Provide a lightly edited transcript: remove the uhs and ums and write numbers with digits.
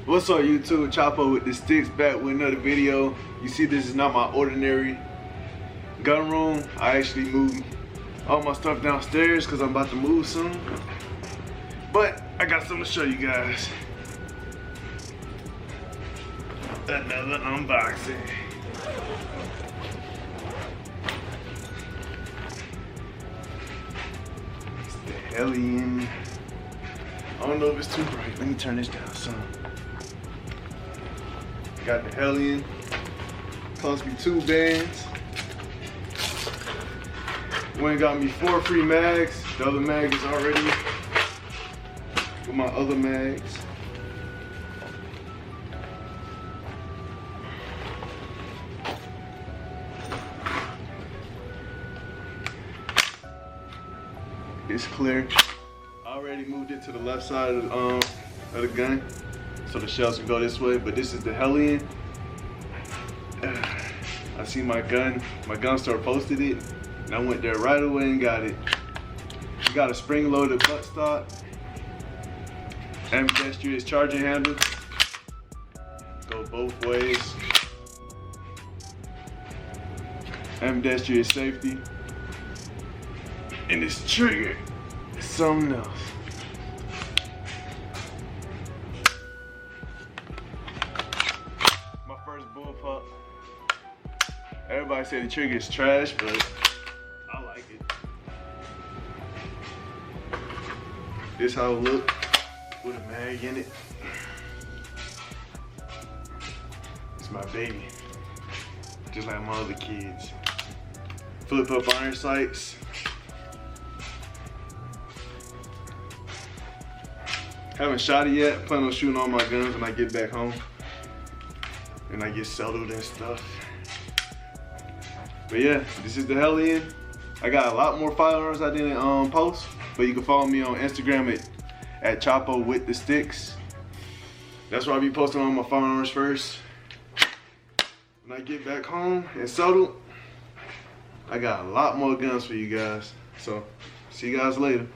What's up YouTube? Chapo with the sticks, back with another video. You see, this is not my ordinary gun room. I actually moved all my stuff downstairs because I'm about to move soon. But I got something to show you guys. Another unboxing. It's the Hellion. I don't know if it's too bright. Let me turn this down some. Got the Hellion. Cost me 2 bands. Went and got me 4 free mags. The other mag is already with my other mags. It's clear. I already moved it to the left side of the gun, so the shells can go this way. But this is the Hellion. I see my gun store posted it, and I went there right away and got it. We got a spring-loaded buttstock, ambidextrous charging handle, go both ways, ambidextrous safety, and this trigger is something else. My first bullpup. Everybody say the trigger is trash, but I like it. This how it look with a mag in it. It's my baby, just like my other kids. Flip up iron sights. Haven't shot it yet. Plan on shooting all my guns when I get back home and I get settled and stuff. But yeah, this is the Hellion. I got a lot more firearms I didn't post, but you can follow me on Instagram at Chapo with the sticks. That's where I'll be posting all my firearms first. When I get back home and settled, I got a lot more guns for you guys. So, see you guys later.